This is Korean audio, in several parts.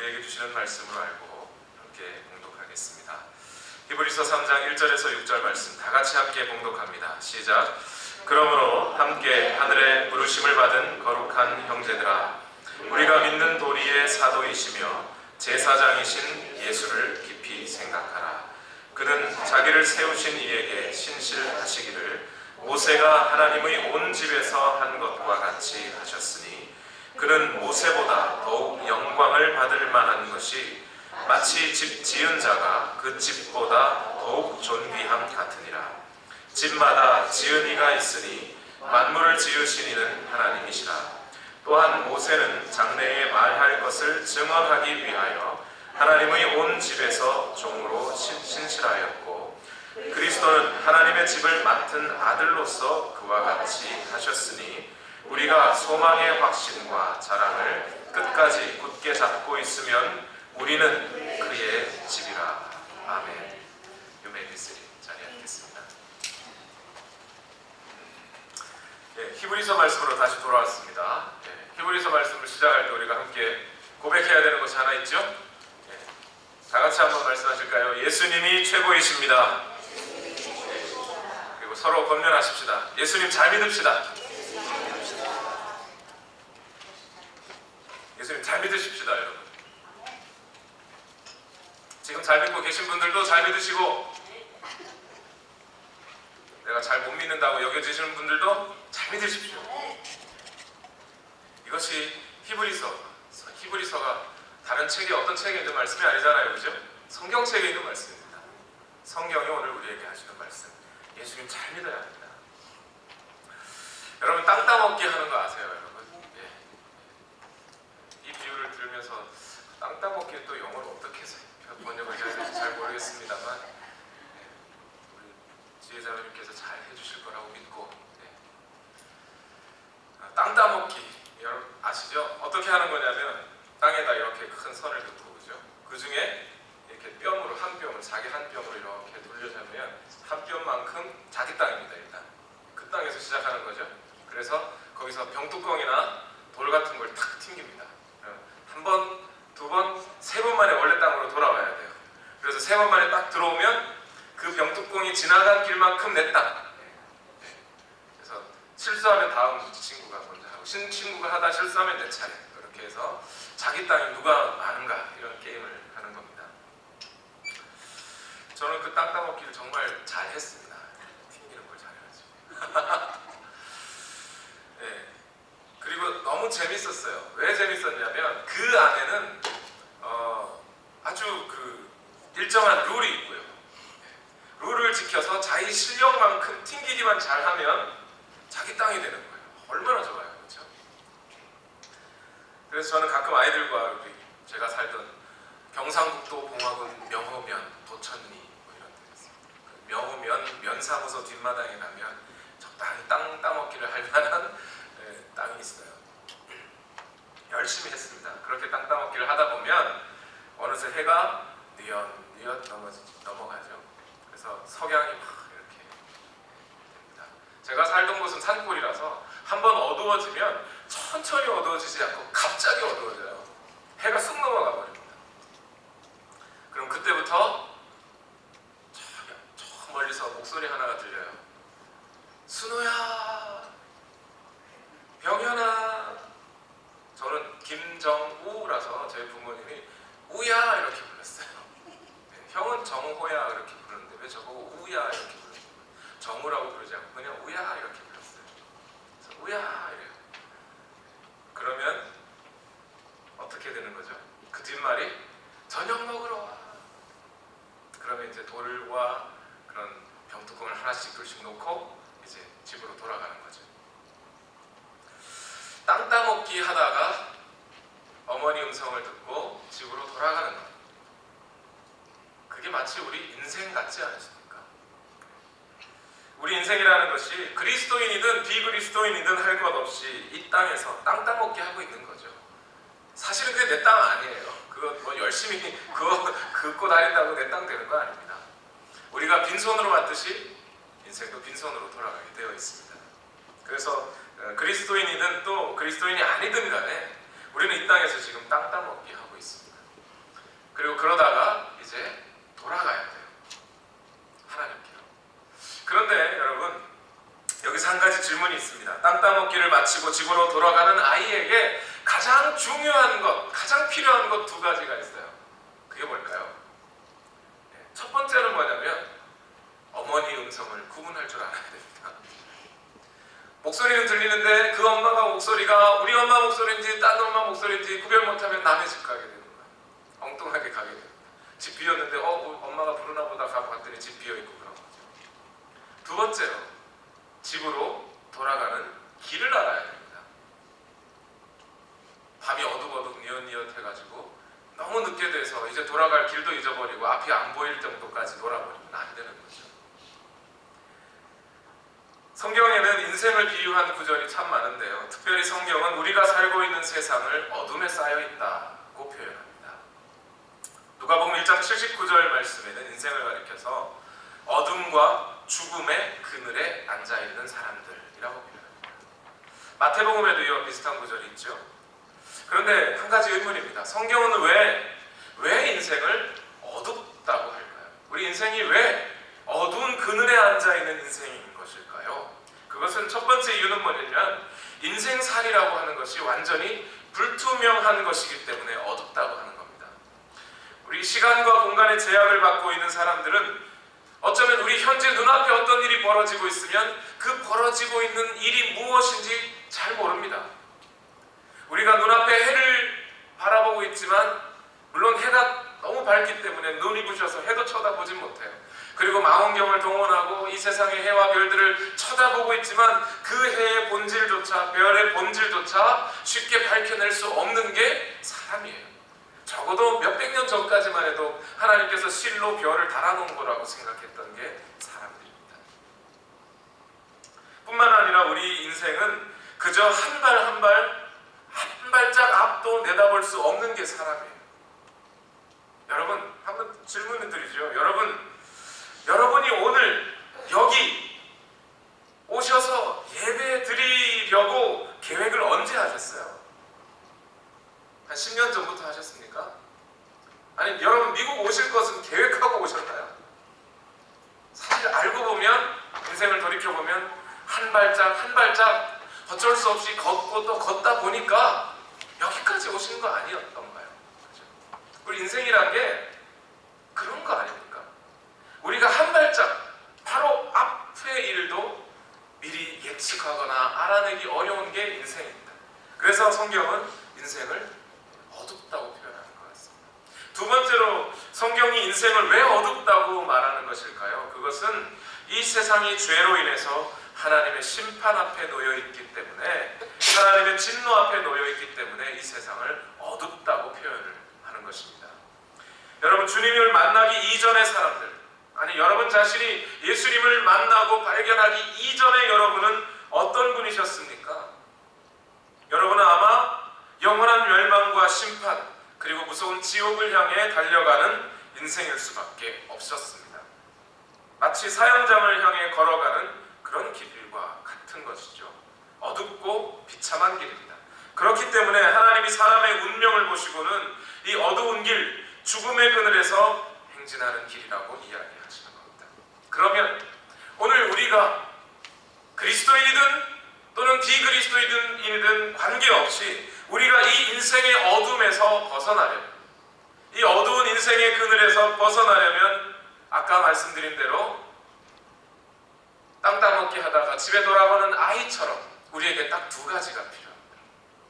우리에게 주시는 말씀으로 알고 함께 봉독하겠습니다. 히브리서 3장 1절에서 6절 말씀 다 같이 함께 봉독합니다. 시작. 그러므로 함께 하늘의 부르심을 받은 거룩한 형제들아, 우리가 믿는 도리의 사도이시며 제사장이신 예수를 깊이 생각하라. 그는 자기를 세우신 이에게 신실하시기를 모세가 하나님의 온 집에서 한 것과 같이 하셨으니, 그는 모세보다 더욱 영광을 받을 만한 것이 마치 집 지은 자가 그 집보다 더욱 존귀함 같으니라. 집마다 지은 이가 있으니 만물을 지으신 이는 하나님이시라. 또한 모세는 장래에 말할 것을 증언하기 위하여 하나님의 온 집에서 종으로 신실하였고, 그리스도는 하나님의 집을 맡은 아들로서 그와 같이 하셨으니, 우리가 소망의 확신과 자랑을 끝까지 굳게 잡고 있으면 우리는 그의 집이라. 아멘. 유메니스리 자리에 앉겠습니다. 히브리서 말씀으로 다시 돌아왔습니다. 히브리서 말씀을 시작할 때 우리가 함께 고백해야 되는 것이 하나 있죠? 다 같이 한번 말씀하실까요? 예수님이 최고이십니다. 그리고 서로 권면하십시다. 예수님 잘 믿읍시다. 예수님 잘 믿으십시다, 여러분. 지금 잘 믿고 계신 분들도 잘 믿으시고, 내가 잘 못 믿는다고 여겨지시는 분들도 잘 믿으십시오. 이것이 히브리서가 다른 책이 어떤 책에 있는 말씀이 아니잖아요, 그죠? 성경책에 있는 말씀입니다. 성경이 오늘 우리에게 하시는 말씀, 예수님 잘 믿어야 합니다. 여러분, 땅 따먹기 하는 거 아세요, 여러분? 이 비유를 들으면서 땅 따먹기는 또 영어로 어떻게 번역을 해야 될지 잘 모르겠습니다만, 우리 지혜자님께서 잘 해주실 거라고 믿고, 땅 따먹기 여러분 아시죠? 어떻게 하는 거냐면, 땅에다 이렇게 큰 선을 긋고, 그죠? 그 중에 이렇게 뼘으로 한 뼘을, 자기 한 뼘으로 이렇게 돌려잡으면 한 뼘만큼 자기 땅입니다. 일단 그 땅에서 시작하는 거죠. 그래서 거기서 병뚜껑이나 돌 같은 걸 탁 튕깁니다. 한 번, 두 번, 세 번 만에 원래 땅으로 돌아와야 돼요. 그래서 세 번 만에 딱 들어오면 그 병뚜껑이 지나간 길만큼 내 땅. 그래서 실수하면 다음 친구가 먼저 하고, 친구가 하다 실수하면 내 차례. 이렇게 해서 자기 땅이 누가 많은가, 이런 게임을 하는 겁니다. 저는 그 땅 따먹기를 정말 잘했습니다. 튕기는 걸 잘해가지고. 그리고 너무 재밌었어요. 왜 재밌었냐면, 그 안에는 아주 그 일정한 룰이 있고요. 룰을 지켜서 자기 실력만큼 튕기기만 잘하면 자기 땅이 되는 거예요. 얼마나 좋아요, 그렇죠? 그래서 저는 가끔 아이들과 제가 살던 경상북도 봉화군 명호면, 도천리 뭐 이런 데 있습니다. 명호면 면사무소 뒷마당에 가면 적당히 땅 따먹기를 할 만한 땅이 있어요. 열심히 했습니다. 그렇게 땅 따먹기를 하다 보면 어느새 해가 뉘엿 넘어가죠. 그래서 석양이 막 이렇게 됩니다. 제가 살던 곳은 산골이라서 한번 어두워지면 천천히 어두워지지 않고 갑자기 어두워져요. 해가 쑥 넘어가 버립니다. 그럼 그때부터 저 멀리서 목소리 하나가 들려요. 순호야, 병현아. 저는 김정우라서 저희 부모님이 우야 이렇게 불렀어요. 형은 정호야 이렇게 부르는데 왜 저보고 우야 이렇게 부르는 거예요? 정우라고 부르지 않고 그냥 우야 이렇게 불렀어요. 그래서 우야 이래요. 그러면 어떻게 되는 거죠? 그 뒷말이 저녁 먹으러 와. 그러면 이제 돌과 그런 병뚜껑을 하나씩 둘씩 놓고 이제 집으로 돌아가는 거죠. 땅 따먹기 하다가 어머니 음성을 듣고 집으로 돌아가는 것. 그게 마치 우리 인생 같지 않으십니까? 우리 인생이라는 것이 그리스도인이든 비그리스도인이든 할 것 없이 이 땅에서 땅 따먹기 하고 있는 거죠. 사실은 그게 내 땅 아니에요. 그거 뭐 열심히 긋고 다닌다고 내 땅 되는 거 아닙니다. 우리가 빈손으로 왔듯이 인생도 빈손으로 돌아가게 되어 있습니다. 그래서 그리스도인이든 또 그리스도인이 아니든 간에 우리는 이 땅에서 지금 땅 따먹기 하고 있습니다. 그리고 그러다가 이제 돌아가야 돼요. 하나님께로. 그런데 여러분, 여기서 한 가지 질문이 있습니다. 땅 따먹기를 마치고 집으로 돌아가는 아이에게 가장 중요한 것, 가장 필요한 것 두 가지가 있어요. 그게 뭘까요? 첫 번째는 뭐냐면 어머니 음성을 구분할 줄 알아야 됩니다. 목소리는 들리는데 그 엄마가 목소리가 우리 엄마 목소리인지 딴 엄마 목소리인지 구별 못하면 남의 집 가게 되는 거예요. 엉뚱하게 가게 됩니다. 집 비었는데 엄마가 부르나 보다 가고 봤더니 집 비어있고 그런 거죠. 두 번째로 집으로 돌아가는 길을 알아야 됩니다. 밤이 어둑어둑 뉘엿뉘엿 해가지고 너무 늦게 돼서 이제 돌아갈 길도 잊어버리고 앞이 안 보일 정도까지 놀아버리면 안 되는 거죠. 성경에는 인생을 비유한 구절이 참 많은데요. 특별히 성경은 우리가 살고 있는 세상을 어둠에 쌓여 있다고 표현합니다. 누가복음 1장 79절 말씀에는 인생을 가리켜서 어둠과 죽음의 그늘에 앉아있는 사람들이라고 표현합니다. 마태복음에도 이와 비슷한 구절이 있죠. 그런데 한 가지 의문입니다. 성경은 왜 인생을 어둡다고 할까요? 우리 인생이 왜 어두운 그늘에 앉아있는 인생인 것일까요? 그것은 첫 번째 이유는 뭐냐면 인생살이라고 하는 것이 완전히 불투명한 것이기 때문에 어둡다고 하는 겁니다. 우리 시간과 공간의 제약을 받고 있는 사람들은 어쩌면 우리 현재 눈앞에 어떤 일이 벌어지고 있으면 그 벌어지고 있는 일이 무엇인지 잘 모릅니다. 우리가 눈앞에 해를 바라보고 있지만 물론 해가 너무 밝기 때문에 눈이 부셔서 해도 쳐다보진 못해요. 그리고 망원경을 동원하고 이 세상의 해와 별들을 쳐다보고 있지만 그 해의 본질조차, 별의 본질조차 쉽게 밝혀낼 수 없는 게 사람이에요. 적어도 몇백 년 전까지만 해도 하나님께서 실로 별을 달아놓은 거라고 생각했던 게 사람들입니다. 뿐만 아니라 우리 인생은 그저 한 발짝 앞도 내다볼 수 없는 게 사람이에요. 여러분, 한번 질문을 드리죠. 여러분이 오늘 여기 오셔서 예배 드리려고 계획을 언제 하셨어요? 한 10년 전부터 하셨습니까? 아니, 여러분 미국 오실 것은 계획하고 오셨나요? 사실 알고 보면, 인생을 돌이켜보면 한 발짝 어쩔 수 없이 걷고 또 걷다 보니까 여기까지 오신 거 아니었던가요? 그렇죠? 우리 인생이란 게 그런 거 아닙니까? 우리가 한 발짝 바로 앞의 일도 미리 예측하거나 알아내기 어려운 게 인생입니다. 그래서 성경은 인생을 어둡다고 표현하는 것 같습니다. 두 번째로 성경이 인생을 왜 어둡다고 말하는 것일까요? 그것은 이 세상이 죄로 인해서 하나님의 심판 앞에 놓여 있기 때문에, 하나님의 진노 앞에 놓여 있기 때문에 이 세상을 어둡다고 표현을 하는 것입니다. 여러분, 주님을 만나기 이전의 사람들, 아니 여러분 자신이 예수님을 만나고 발견하기 이전에 여러분은 어떤 분이셨습니까? 여러분은 아마 영원한 멸망과 심판, 그리고 무서운 지옥을 향해 달려가는 인생일 수밖에 없었습니다. 마치 사형장을 향해 걸어가는 그런 길과 같은 것이죠. 어둡고 비참한 길입니다. 그렇기 때문에 하나님이 사람의 운명을 보시고는 이 어두운 길, 죽음의 그늘에서 행진하는 길이라고 이야기하시는 겁니다. 그러면 오늘 우리가 그리스도인이든 또는 비그리스도인이든 관계없이 우리가 이 인생의 어둠에서 벗어나려면, 이 어두운 인생의 그늘에서 벗어나려면 아까 말씀드린 대로 땅 따먹기 하다가 집에 돌아가는 아이처럼 우리에게 딱 두 가지가 필요합니다.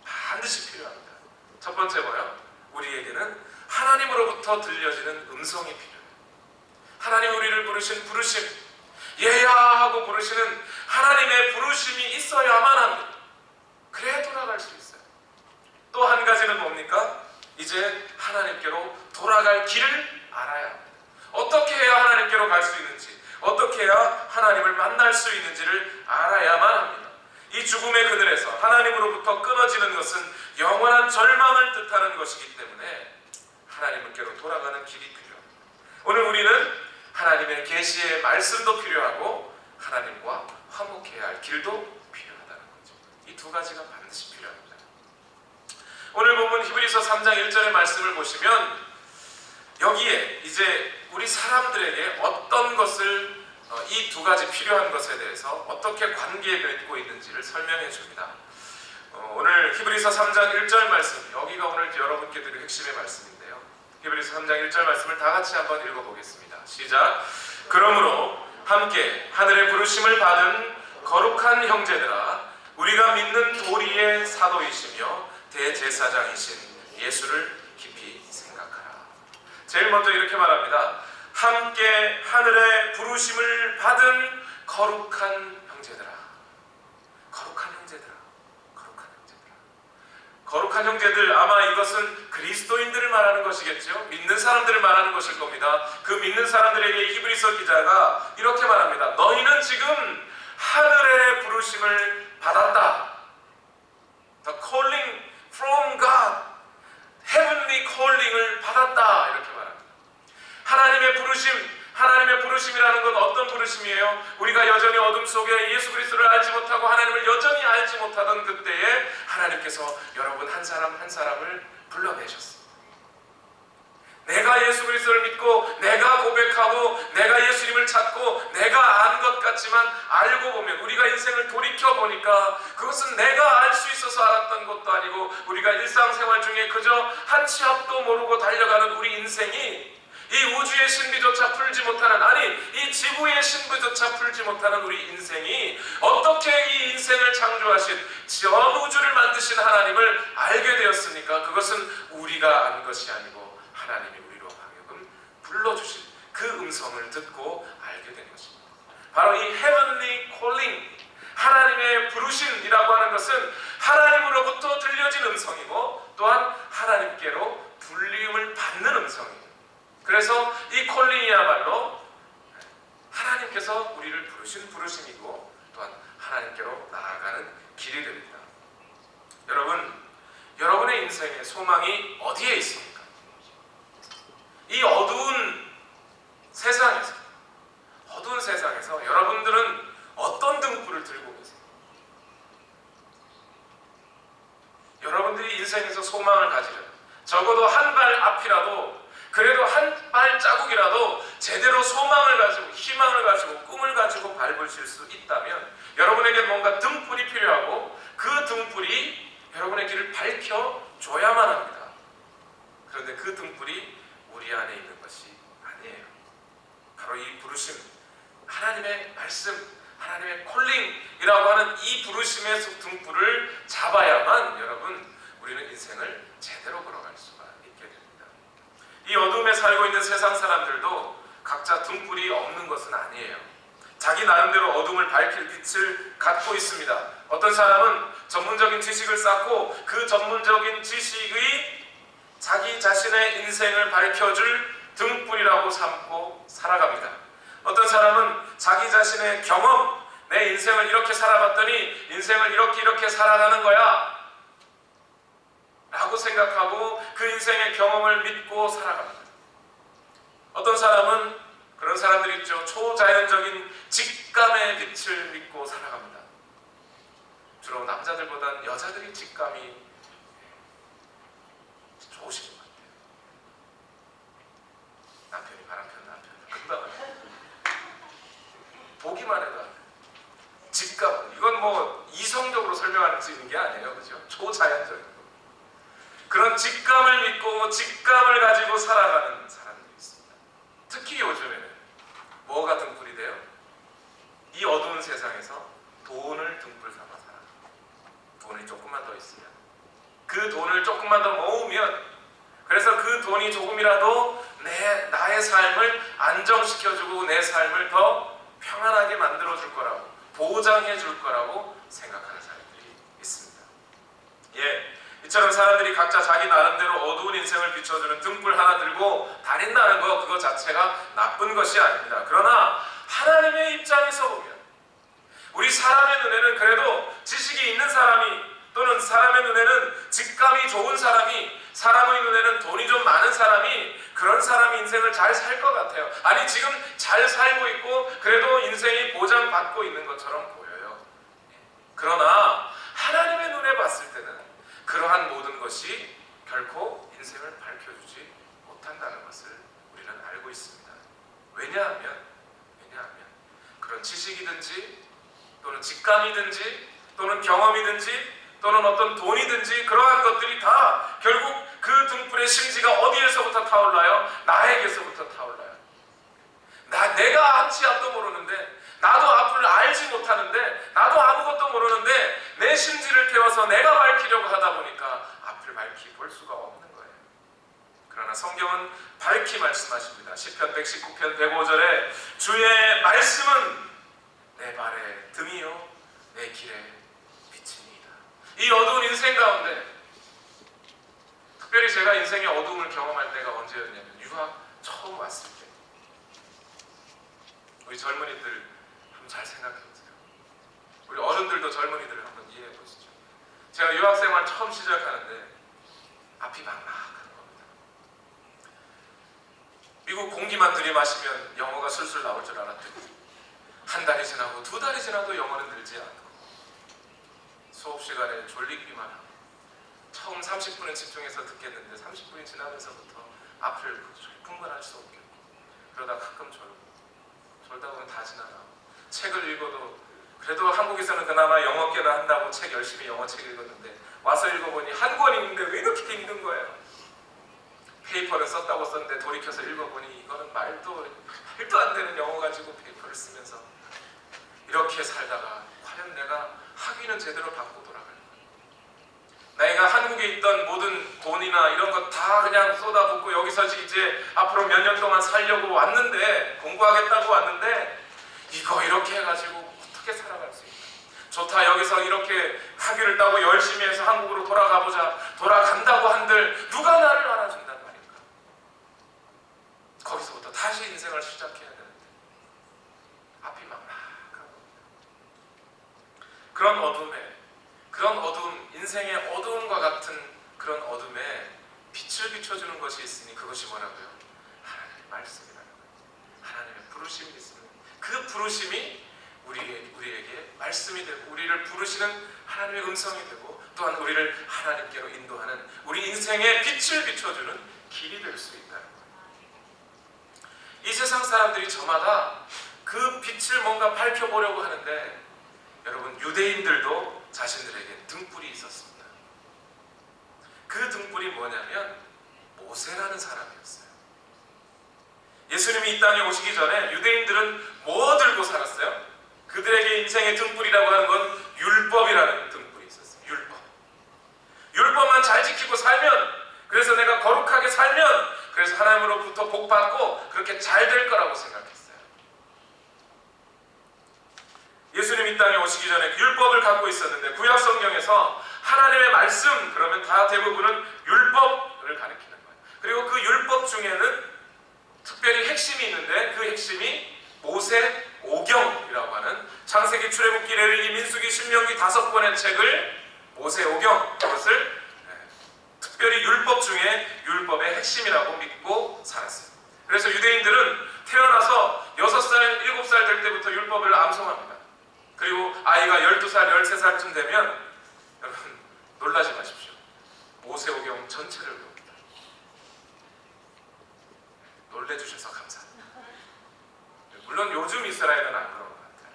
반드시 필요합니다. 첫 번째 뭐요? 우리에게는 하나님으로부터 들려지는 음성이 필요해요. 하나님 우리를 부르신 부르심, 예야 하고 부르시는 하나님의 부르심이 있어야만 합니다. 그래야 돌아갈 수 있어요. 또 한 가지는 뭡니까? 이제 하나님께로 돌아갈 길을 알아야 합니다. 어떻게 해야 하나님께로 갈 수 있는지, 어떻게 해야 하나님을 만날 수 있는지를 알아야만 합니다. 이 죽음의 그늘에서 하나님으로부터 끊어지는 것은 영원한 절망을 뜻하는 것이기 때문에 하나님께로 돌아가는 길이 필요합니다. 오늘 우리는 하나님의 계시의 말씀도 필요하고 하나님과 화목해야 할 길도 필요하다는 거죠. 이 두 가지가 반드시 필요합니다. 오늘 본문 히브리서 3장 1절의 말씀을 보시면 여기에 이제 우리 사람들에게 어떤 것을 이 두 가지 필요한 것에 대해서 어떻게 관계 맺고 있는지를 설명해 줍니다. 오늘 히브리서 3장 1절 말씀, 여기가 오늘 여러분께 드릴 핵심의 말씀인데요. 히브리서 3장 1절 말씀을 다 같이 한번 읽어보겠습니다. 시작. 그러므로 함께 하늘의 부르심을 받은 거룩한 형제들아, 우리가 믿는 도리의 사도이시며 대제사장이신 예수를 깊이 생각하라. 제일 먼저 이렇게 말합니다. 함께 하늘의 부르심을 받은 거룩한 형제들아. 거룩한 형제들아. 거룩한 형제들아. 거룩한 형제들, 아마 이것은 그리스도인들을 말하는 것이겠죠. 믿는 사람들을 말하는 것일 겁니다. 그 믿는 사람들에게 히브리서 기자가 이렇게 말합니다. 너희는 지금 하늘의 부르심을 받았다. The calling from God. Heavenly calling을 받았다. 이렇게 말합니다. 하나님의 부르심, 하나님의 부르심이라는 건 어떤 부르심이에요? 우리가 여전히 어둠 속에 예수 그리스도를 알지 못하고 하나님을 여전히 알지 못하던 그때에 하나님께서 여러분 한 사람 한 사람을 불러내셨습니다. 내가 예수 그리스도를 믿고 내가 고백하고 내가 예수님을 찾고 내가 안 것 같지만 알고 보면 우리가 인생을 돌이켜보니까 그것은 내가 알 수 있어서 알았던 것도 아니고 우리가 일상생활 중에 그저 한 치 앞도 모르고 달려가는 우리 인생이 이 우주의 신비조차 풀지 못하는, 아니 이 지구의 신비조차 풀지 못하는 우리 인생이 어떻게 이 인생을 창조하신 전 우주를 만드신 하나님을 알게 되었습니까? 그것은 우리가 안 것이 아니고 하나님이 우리로 하여금 불러주신 그 음성을 듣고 알게 된 것입니다. 바로 이 Heavenly Calling, 하나님의 부르심이라고 하는 것은 하나님으로부터 들려진 음성이고 또한 하나님께로 불림을 받는 음성이에요. 그래서 이 콜링이야말로 하나님께서 우리를 부르신 부르심이고 또한 하나님께로 나아가는 길이 됩니다. 여러분, 여러분의 인생의 소망이 어디에 있습니까? 이 어두운 세상에서 여러분들은 어떤 등불을 들고 계세요? 여러분들이 인생에서 소망을 가지려면 적어도 한 발 앞이라도, 그래도 한 발자국이라도 제대로 소망을 가지고 희망을 가지고 꿈을 가지고 밟으실 수 있다면 여러분에게 뭔가 등불이 필요하고 그 등불이 여러분의 길을 밝혀줘야만 합니다. 그런데 그 등불이 우리 안에 있는 것이 아니에요. 바로 이 부르심, 하나님의 말씀, 하나님의 콜링이라고 하는 이 부르심의 등불을 잡아야만 여러분 우리는 인생을 제대로 걸어갈 수가 있게 됩니다. 이 어둠에 살고 있는 세상 사람들도 각자 등불이 없는 것은 아니에요. 자기 나름대로 어둠을 밝힐 빛을 갖고 있습니다. 어떤 사람은 전문적인 지식을 쌓고 그 전문적인 지식의 자기 자신의 인생을 밝혀줄 등불이라고 삼고 살아갑니다. 어떤 사람은 자기 자신의 경험, 내 인생을 이렇게 살아봤더니 인생을 이렇게 살아가는 거야 라고 생각하고 그 인생의 경험을 믿고 살아갑니다. 어떤 사람은, 그런 사람들이 있죠, 초자연적인 직감의 빛을 믿고 살아갑니다. 주로 남자들보다는 여자들이 직감이 좋으신 것 같아요. 남편이 바람편 금방 보기만 해도 직감, 이건 뭐 이성적으로 설명할 수 있는 게 아니에요, 그죠? 초자연적인 거. 그런 직감을 믿고 직감을 가지고 살아가는 사람들이 있습니다. 특히 요즘에는 뭐가 등불이 돼요? 이 어두운 세상에서 돈을 등불 삼아 살아갑니다. 돈이 조금만 더 있으면, 그 돈을 조금만 더 모으면, 그래서 그 돈이 조금이라도 나의 삶을 안정시켜주고 내 삶을 더 평안하게 만들어줄 거라고, 보장해줄 거라고 생각하는 사람들이 있습니다. 이처럼 사람들이 각자 자기 나름대로 어두운 인생을 비춰주는 등불 하나 들고 다닌다는 거, 그거 자체가 나쁜 것이 아닙니다. 그러나 하나님의 입장에서 보면 우리 사람의 눈에는 그래도 지식이 있는 사람이, 또는 사람의 눈에는 직감이 좋은 사람이, 사람의 눈에는 돈이 좀 많은 사람이, 그런 사람이 인생을 잘 살 것 같아요. 아니, 지금 잘 살고 있고 그래도 인생이 보장받고 있는 것처럼 보여요. 그러나 하나님의 눈에 봤을 때는 그러한 모든 것이 결코 인생을 밝혀주지 못한다는 것을 알고 있습니다. 왜냐하면 그런 지식이든지 또는 직감이든지 또는 경험이든지 또는 어떤 돈이든지 그러한 것들이 다 결국 그 등불의 심지가 어디에서부터 타올라요? 나에게서부터 타올라요. 내가 앞지 앞도 모르는데, 나도 앞을 알지 못하는데, 나도 아무것도 모르는데 내 심지를 태워서 내가 밝히려고 하다 보니까 앞을 밝히 볼 수가 없는 거예요. 그러나 성경은 밝히 말씀하십니다. 시편 119편 105절에 주의 말씀은 내 발의 등이요 내 길의 빛이니이다. 이 어두운 인생 가운데, 특별히 제가 인생의 어두움을 경험할 때가 언제였냐면 유학 처음 왔을 때. 우리 젊은이들 한번 잘 생각해 보세요. 우리 어른들도 젊은이들을 한번 이해해 보시죠. 제가 유학생활 처음 시작하는데 앞이 막막한 겁니다. 미국 공기만 들이마시면 영어가 술술 나올 줄 알았더니 한 달이 지나고 두 달이 지나도 영어는 늘지 않고 수업 시간에 졸리기만 하고 처음 30분은 집중해서 듣겠는데 30분이 지나면서부터 앞을 흥분할 수 없겠고 그러다 가끔 졸다 보면 다 지나가고 책을 읽어도 그래도 한국에서는 그나마 영어계나 한다고 책 열심히 영어책 읽었는데 와서 읽어보니 한 권 읽는데 왜 이렇게 힘든 거예요. 페이퍼를 썼다고 썼는데 돌이켜서 읽어보니 이거는 말도 안 되는 영어 가지고 페이퍼를 쓰면서 이렇게 살다가 과연 내가 학위는 제대로 받고 돌아갈까? 내가 한국에 있던 모든 돈이나 이런 것 다 그냥 쏟아붓고 여기서 이제 앞으로 몇 년 동안 살려고 왔는데, 공부하겠다고 왔는데 이거 이렇게 해가지고 어떻게 살아갈 수 있나? 좋다, 여기서 이렇게 학위를 따고 열심히 해서 한국으로 돌아가보자. 돌아간다고 한들 누가 나를 알아준단 말인가? 거기서부터 다시 인생을 시작해야 되는데 앞이 막막하고 그런 어두움, 인생의 어두움과 같은 그런 어둠에 빛을 비춰주는 것이 있으니 그것이 뭐라고요? 하나님의 말씀이라는 거예요. 하나님의 부르심이 있으면 그 부르심이 우리에게 말씀이 되고 우리를 부르시는 하나님의 음성이 되고 또한 우리를 하나님께로 인도하는 우리 인생의 빛을 비춰주는 길이 될 수 있다는 거예요. 이 세상 사람들이 저마다 그 빛을 뭔가 밝혀보려고 하는데, 여러분, 유대인들도 자신들에게 등불이 있었습니다. 그 등불이 뭐냐면 모세라는 사람이었어요. 예수님이 이 땅에 오시기 전에 유대인들은 뭐 들고 살았어요? 그들에게 인생의 등불이라고 하는 건 율법이라는 등불이 있었어요. 율법만 잘 지키고 살면, 그래서 내가 거룩하게 살면 그래서 하나님으로부터 복받고 그렇게 잘 될 거라고 생각했어요. 예수님 이 땅에 오시기 전에 율법을 갖고 있었는데, 구약 성경에서 하나님의 말씀 그러면 다 대부분은 율법을 가리키는 거예요. 그리고 그 율법 중에는 특별히 핵심이 있는데 그 핵심이 모세 오경이라고 하는 창세기, 출애굽기, 레위기, 민수기, 신명기 5권의 책을 모세 오경, 그것을 특별히 율법 중에 율법의 핵심이라고 믿고 살았어요. 그래서 유대인들은 태어나서 6살, 7살 될 때부터 율법을 암송합니다. 그리고 아이가 12살, 13살쯤 되면, 여러분 놀라지 마십시오. 모세오경 전체를 외웁니다. 놀래주셔서 감사합니다. 물론 요즘 이스라엘은 안 그런 것 같아요.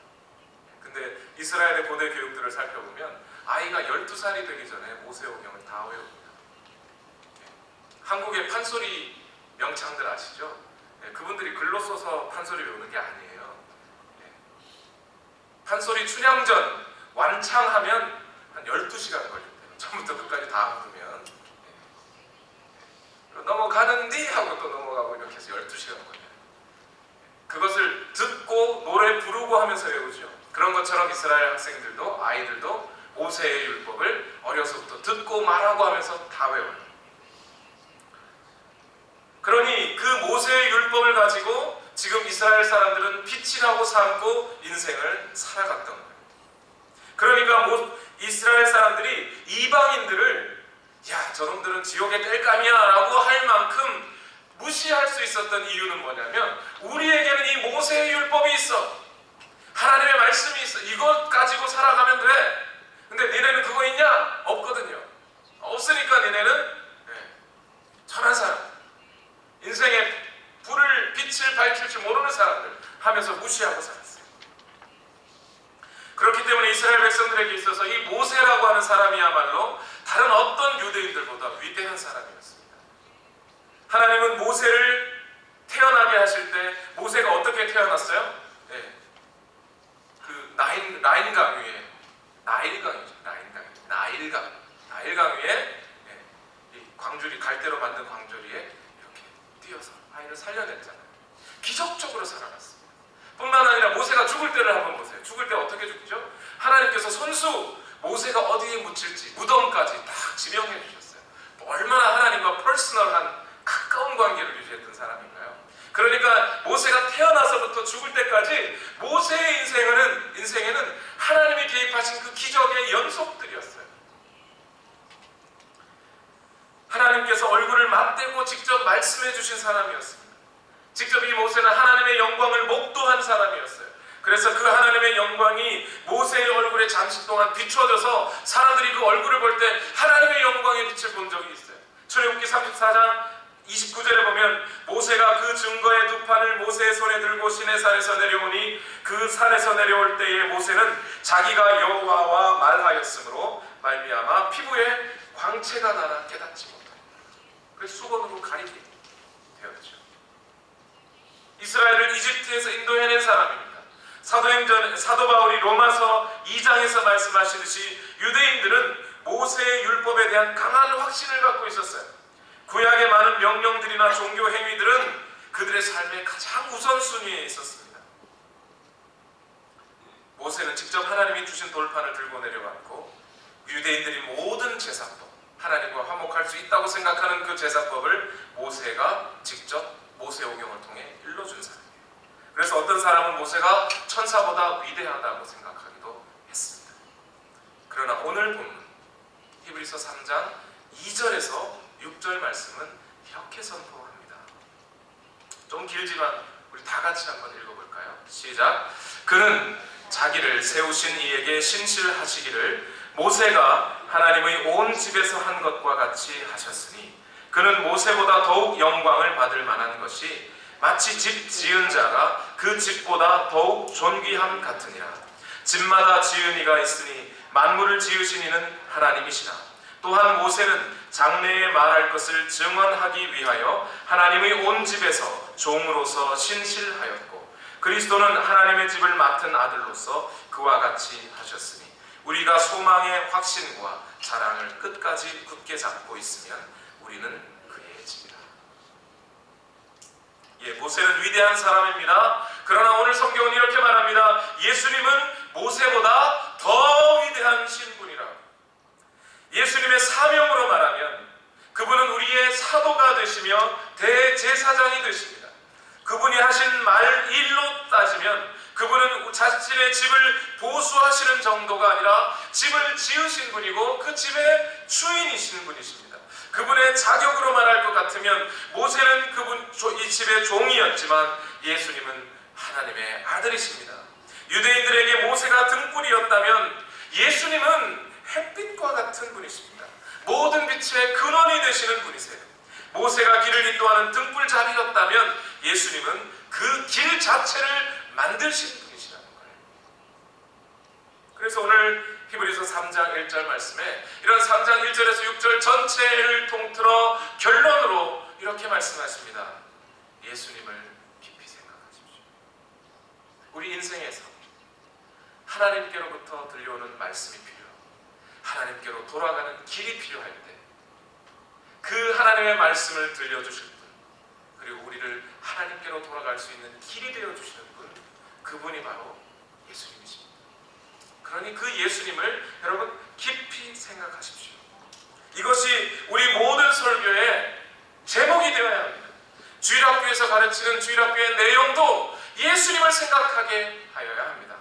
근데 이스라엘의 고대 교육들을 살펴보면 아이가 12살이 되기 전에 모세오경을 다 외웁니다. 한국의 판소리 명창들 아시죠? 그분들이 글로 써서 판소리 외우는 게 아니에요. 판소리 춘향전 완창하면 한 12시간 걸립니다. 처음부터 끝까지 다 부르면. 넘어가는디 하고 또 넘어가고 이렇게 해서 12시간 걸려요. 그것을 듣고 노래 부르고 하면서 외우죠. 그런 것처럼 이스라엘 학생들도, 아이들도 모세의 율법을 어려서부터 듣고 말하고 하면서 다 외워요. 그러니 그 모세의 율법을 가지고 지금 이스라엘 사람들은 빛이라고 삼고 인생을 살아갔던 거예요. 그러니까 이스라엘 사람들이 이방인들을 야, 저놈들은 지옥의 땔감이야 라고 할 만큼 무시할 수 있었던 이유는 뭐냐면, 우리에게는 이 모세의 율법이 있어, 하나님의 말씀이 있어, 이것 가지고 살아가면 돼. 근데 니네는 그거 있냐? 없거든요. 없으니까 니네는 천한 사람, 인생의 빛을 하나님은 모세를 태어나게 하실 때 모세가 어떻게 태어났어요? 네. 그 나일강 위에, 나일강 위에, 네. 이 광주리, 갈대로 만든 광주리에 이렇게 뛰어서 아이를 살려냈잖아요. 기적적으로 살아났습니다. 뿐만 아니라 모세가 죽을 때를 한번 보세요. 죽을 때 어떻게 죽죠? 하나님께서 손수 모세가 어디에 묻힐지 무덤까지 딱 지명해 주셨어요. 얼마나 하나님과 퍼스널한 가까운 관계를 유지했던 사람인가요? 그러니까 모세가 태어나서부터 죽을 때까지 모세의 인생에는 하나님이 개입하신 그 기적의 연속들이었어요. 하나님께서 얼굴을 맞대고 직접 말씀해 주신 사람이었습니다. 직접 이 모세는 하나님의 영광을 목도한 사람이었어요. 그래서 그 하나님의 영광이 모세의 얼굴에 잠시 동안 비춰져서 사람들이 그 얼굴을 볼 때 하나님의 영광의 빛을 본 적이 있어요. 출애굽기 34장 29절에 보면 모세가 그 증거의 두 판을 모세의 손에 들고 시내산에서 내려오니 그 산에서 내려올 때에 모세는 자기가 여호와와 말하였으므로 말미암아 피부에 광채가 나나 깨닫지 못하고 그래서 수건으로 가리게 되었죠. 이스라엘을 이집트에서 인도해낸 사람입니다. 사도 바울이 로마서 2장에서 말씀하시듯이 유대인들은 모세의 율법에 대한 강한 확신을 갖고 있었어요. 구약의 많은 명령들이나 종교 행위들은 그들의 삶의 가장 우선순위에 있었습니다. 모세는 직접 하나님이 주신 돌판을 들고 내려왔고 유대인들이 모든 제사법, 하나님과 화목할 수 있다고 생각하는 그 제사법을 모세가 직접 모세오경을 통해 일러준 사람이에요. 그래서 어떤 사람은 모세가 천사보다 위대하다고 생각하기도 했습니다. 그러나 오늘 본문 히브리서 3장 2절에서 6절 말씀은 이렇게 선포합니다. 좀 길지만 우리 다 같이 한번 읽어볼까요? 시작. 그는 자기를 세우신 이에게 신실하시기를 모세가 하나님의 온 집에서 한 것과 같이 하셨으니 그는 모세보다 더욱 영광을 받을 만한 것이 마치 집 지은 자가 그 집보다 더욱 존귀함 같으니라. 집마다 지은 이가 있으니 만물을 지으신 이는 하나님이시라. 또한 모세는 장래에 말할 것을 증언하기 위하여 하나님의 온 집에서 종으로서 신실하였고 그리스도는 하나님의 집을 맡은 아들로서 그와 같이 하셨으니 우리가 소망의 확신과 자랑을 끝까지 굳게 잡고 있으면 우리는 그의 집이라. 모세는 위대한 사람입니다. 그러나 오늘 성경은 이렇게 말합니다. 예수님은 모세보다 더 위대한 신분이라. 예수님의 사명으로 말하면 그분은 우리의 사도가 되시며 대제사장이 되십니다. 그분이 하신 말 일로 따지면 그분은 자신의 집을 보수하시는 정도가 아니라 집을 지으신 분이고 그 집의 주인이신 분이십니다. 그분의 자격으로 말할 것 같으면 모세는 이 집의 종이었지만 예수님은 하나님의 아들이십니다. 유대인들에게 모세가 등불이었다면 예수님은 햇빛과 같은 분이십니다. 모든 빛의 근원이 되시는 분이세요. 모세가 길을 인도하는 등불잡이였다면 예수님은 그 길 자체를 만드신 분이시라는 거예요. 그래서 오늘 히브리서 3장 1절 말씀에 이런 3장 1절에서 6절 전체를 통틀어 결론으로 이렇게 말씀하십니다. 예수님을 깊이 생각하십시오. 우리 인생에서 하나님께로부터 들려오는 말씀이 필요하고 하나님께로 돌아가는 길이 필요할 때 그 하나님의 말씀을 들려주실 분, 그리고 우리를 하나님께로 돌아갈 수 있는 길이 되어주시는 분, 그분이 바로 예수님이십니다. 그러니 그 예수님을 여러분 깊이 생각하십시오. 이것이 우리 모든 설교의 제목이 되어야 합니다. 주일학교에서 가르치는 주일학교의 내용도 예수님을 생각하게 하여야 합니다.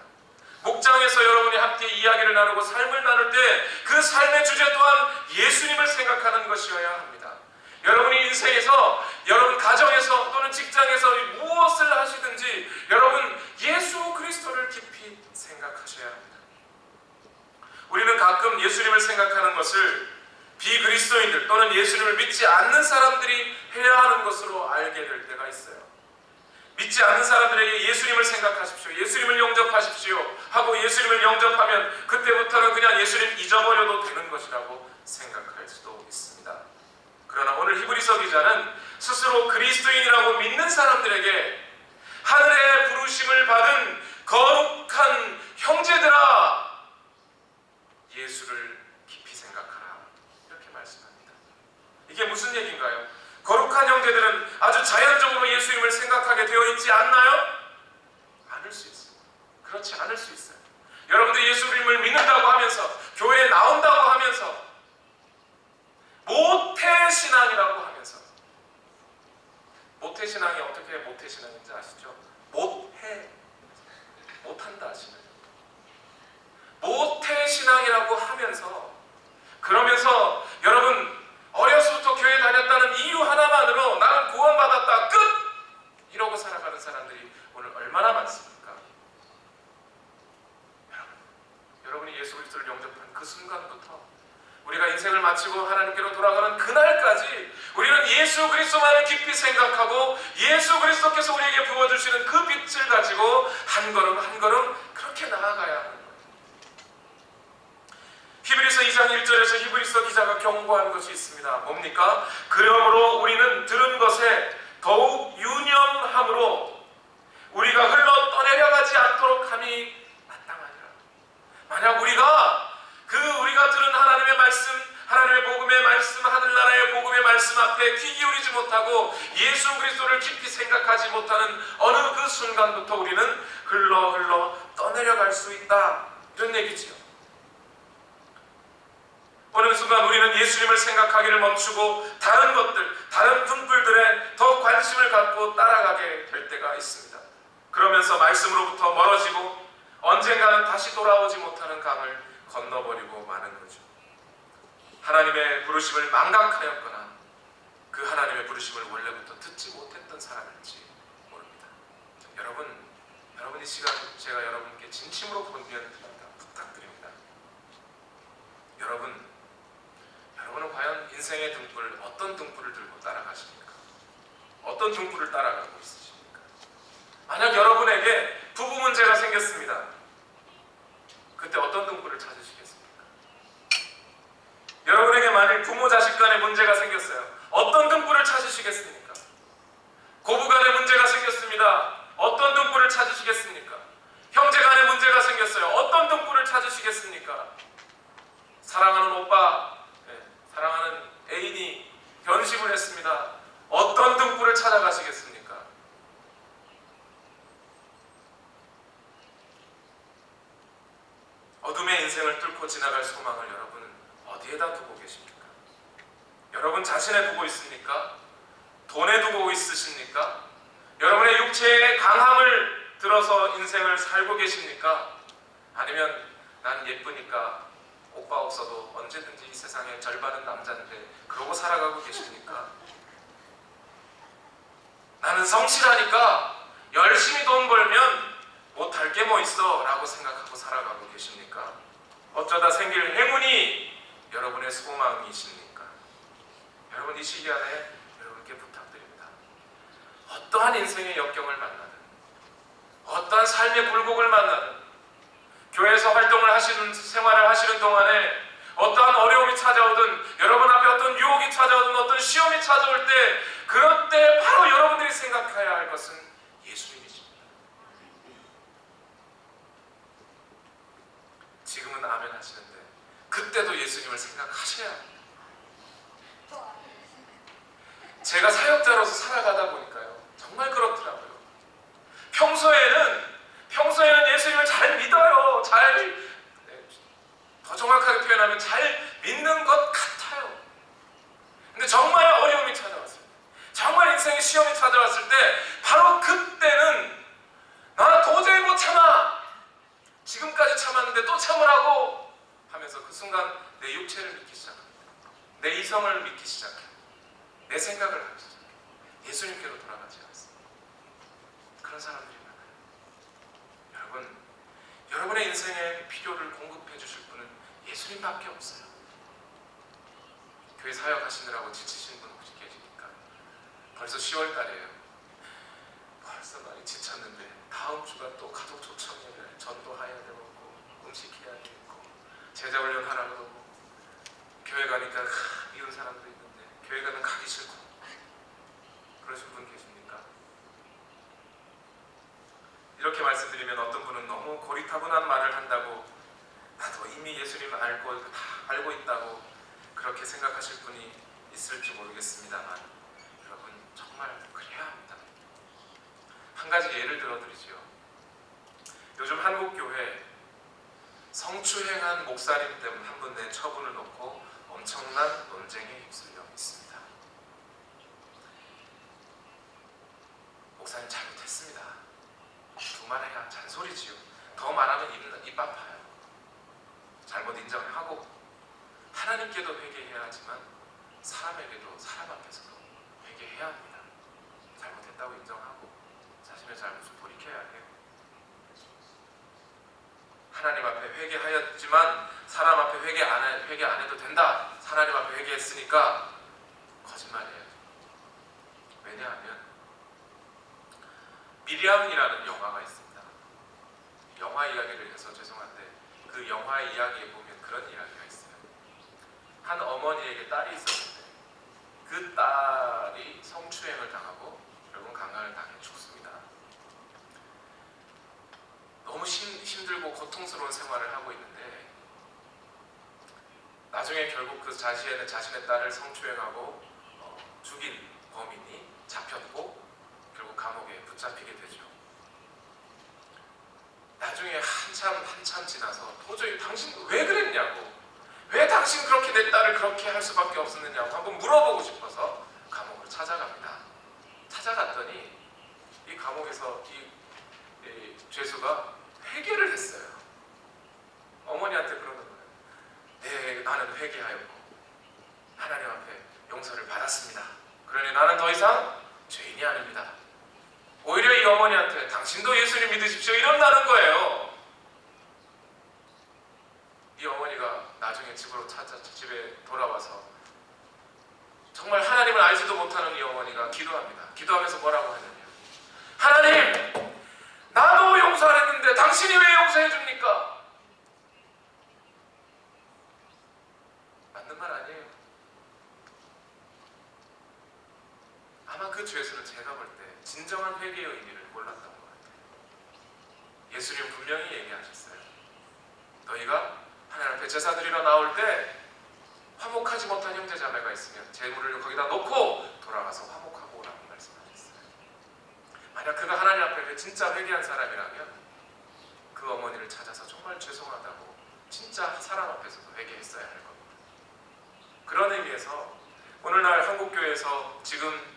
목장에서 여러분이 함께 이야기를 나누고 삶을 나눌 때 그 삶의 주제 또한 예수님을 생각하는 것이어야 합니다. 여러분이 인생에서, 여러분 가정에서 또는 직장에서 무엇을 하시든지 여러분 예수 그리스도를 깊이 생각하셔야 합니다. 우리는 가끔 예수님을 생각하는 것을 비그리스도인들 또는 예수님을 믿지 않는 사람들이 해야 하는 것으로 알게 될 때가 있어요. 믿지 않는 사람들에게 예수님을 생각하십시오, 예수님을 영접하십시오 하고 예수님을 영접하면 그때부터는 그냥 예수님 잊어버려도 되는 것이라고 생각할 수도 있습니다. 그러나 오늘 히브리서 기자는 스스로 그리스도인이라고 믿는 사람들에게 하늘의 부르심을 받은 거룩한 형제들아, 예수를 깊이 생각하라, 이렇게 말씀합니다. 이게 무슨 얘기인가요? 거룩한 형제들은 아주 자연적으로 예수님을 생각하게 되어 있지 않나요? 않을 수 있어요. 그렇지 않을 수 있어요. 여러분들이 예수님을 믿는다고 하면서, 교회에 나온다고 하면서, 모태신앙이라고 하면서, 모태신앙이 어떻게 모태신앙인지 아시죠? 못한다 하시는, 모태신앙이라고 하면서, 그러면서 여러분 어려서부터 교회 다녔다는 이유 하나만으로 나는 구원받았다, 끝! 이러고 살아가는 사람들이 오늘 얼마나 많습니까? 여러분이 예수 그리스도를 영접한 그 순간부터 우리가 인생을 마치고 하나님께로 돌아가는 그날까지 우리는 예수 그리스도만을 깊이 생각하고 예수 그리스도께서 우리에게 부어주시는 그 빛을 가지고 한 걸음 한 걸음 그렇게 나아가야 하는 거예요. 히브리서 2장 1절에서 히브리서 기자가 경고한 것이 있습니다. 뭡니까? 그러므로 우리는 들은 것에 더욱 유념함으로 우리가 흘러 떠내려가지 않도록 함이 마땅하니라. 만약 우리가 들은 하나님의 말씀, 하나님의 복음의 말씀, 하늘나라의 복음의 말씀 앞에 귀 기울이지 못하고 예수 그리스도를 깊이 생각하지 못하는 어느 그 순간부터 우리는 흘러 떠내려갈 수 있다, 이런 얘기지요. 어느 순간 우리는 예수님을 생각하기를 멈추고 다른 것들, 다른 등불들에 더 관심을 갖고 따라가게 될 때가 있습니다. 그러면서 말씀으로부터 멀어지고 언젠가는 다시 돌아오지 못하는 강을 건너버리고 마는 거죠. 하나님의 부르심을 망각하였거나 그 하나님의 부르심을 원래부터 듣지 못했던 사람일지 모릅니다. 여러분 이 시간 제가 여러분께 진심으로 권면드립니다. 부탁드립니다. 여러분은 과연 인생의 등불, 어떤 등불을 들고 따라가십니까? 어떤 등불을 따라가고 있으십니까? 만약 여러분에게 부부 문제가 생겼습니다. 그때 어떤 등불을 찾으시겠습니까? 여러분에게 만일 부모 자식 간의 문제가 생겼어요. 어떤 등불을 찾으시겠습니까? 고부 간의 문제가 생겼습니다. 어떤 등불을 찾으시겠습니까? 형제 간의 문제가 생겼어요. 어떤 등불을 찾으시겠습니까? 사랑하는 오빠, 사랑하는 애인이 변심을 했습니다. 어떤 등불을 찾아가시겠습니까? 어둠의 인생을 뚫고 지나갈 소망을 여러분은 어디에다 두고 계십니까? 여러분 자신에 두고 있습니까? 돈에 두고 있으십니까? 여러분의 육체의 강함을 들어서 인생을 살고 계십니까? 아니면 난 예쁘니까 오빠 없어도 언제든지 이 세상의 절반은 남자인데 그러고 살아가고 계십니까? 나는 성실하니까 열심히 돈 벌면 못할 게 뭐 있어 라고 생각하고 살아가고 계십니까? 어쩌다 생길 행운이 여러분의 소망이십니까? 여러분 이 시기 안에 여러분께 부탁드립니다. 어떠한 인생의 역경을 만나든 어떠한 삶의 굴곡을 만나든 교회에서 활동을 하시는 생활을 하시는 동안에 어떠한 어려움이 찾아오든 여러분 앞에 어떤 유혹이 찾아오든 어떤 시험이 찾아올 때 그럴 때 바로 여러분들이 생각해야 할 것은 예수님이십니다. 지금은 아멘 하시는데 그때도 예수님을 생각하셔야 합니다. 제가 사역자로서 살아가다 보니까요 정말 그렇더라고요. 평소에는 예수님을 잘 믿어요. 더 정확하게 표현하면 잘 믿는 것 같아요. 근데 정말 어려움이 찾아왔을 때, 정말 인생의 시험이 찾아왔을 때 바로 그때는 나 도저히 못 참아, 지금까지 참았는데 또 참으라고 하면서 그 순간 내 육체를 믿기 시작합니다. 내 이성을 믿기 시작해요. 내 생각을 하기 시작해요. 예수님께로 돌아가지 않습니다. 그런 사람들이 많아요. 여러분의 인생에 필요를 공급해 주실 분은 예수님밖에 없어요. 교회 사역하시느라고 지치신 분 혹시 계십니까? 벌써 10월 달이에요. 벌써 많이 지쳤는데 다음 주가 또 가족 초청일, 전도해야 되고 음식 해야 되고 제자 훈련 하라고 하고 교회 가니까 미운 사람도 있는데 교회 가면 가기 싫고 말씀드리면 어떤 분은 너무 고리타분한 말을 한다고, 나도 이미 예수님 알고 다 알고 있다고 그렇게 생각하실 분이 있을지 모르겠습니다만, 여러분 정말 그래야 합니다. 한 가지 예를 들어드리지요. 요즘 한국교회 성추행한 목사님 때문에 한 분 낸 처분을 놓고 엄청난 논쟁에 휩쓸려 있습니다. 목사님 잘못했습니다. 두말해야 잔소리지요. 더 말하면 입 아파요. 잘못 인정하고 하나님께도 회개해야 하지만 사람에게도, 사람 앞에서도 회개해야 합니다. 잘못했다고 인정하고 자신의 잘못을 돌이켜야 해요. 하나님 앞에 회개하였지만 사람 앞에 회개 안 해도 된다. 하나님 앞에 회개했으니까 거짓말이에요. 왜냐하면 미리암이라는 영화가 있습니다. 영화 이야기를 해서 죄송한데 그 영화 이야기에 보면 그런 이야기가 있어요. 한 어머니에게 딸이 있었는데 그 딸이 성추행을 당하고 결국 강간을 당해 죽습니다. 너무 힘들고 고통스러운 생활을 하고 있는데 나중에 결국 그 자신의 딸을 성추행하고 죽인 범인이 잡혔고 결국 감옥에 붙잡히게 되죠. 나중에 한참 지나서 도저히 당신 왜 그랬냐고, 왜 당신 그렇게 내 딸을 그렇게 할 수밖에 없었느냐고 한번 물어보고 싶어서 감옥을 찾아갑니다. 찾아갔더니 이 감옥에서 이 죄수가 회개를 했어요. 어머니한테 그러는 거예요. 네, 나는 회개하였고 하나님 앞에 용서를 받았습니다. 그러니 나는 더 이상 죄인이 아닙니다. 오히려 이 어머니한테 당신도 예수님 믿으십시오 이런다는 거예요. 이 어머니가 나중에 집에 돌아와서 정말 하나님을 알지도 못하는 이 어머니가 기도합니다. 기도하면서 뭐라고 하느냐, 하나님, 나도 용서 안 했는데 당신이 왜 용서해 줍니까? 맞는 말 아니에요. 아마 그 죄수는 제가 볼 때 진정한 회개의 의미를 몰랐던 것 같아요. 예수님 분명히 얘기하셨어요. 너희가 하나님 앞에 제사 드리러 나올 때 화목하지 못한 형제자매가 있으면 재물을 거기다 놓고 돌아가서 화목하고 오라고 말씀하셨어요. 만약 그가 하나님 앞에 진짜 회개한 사람이라면 그 어머니를 찾아서 정말 죄송하다고 진짜 사람 앞에서도 회개했어야 할 겁니다. 그런 의미에서 오늘날 한국교회에서 지금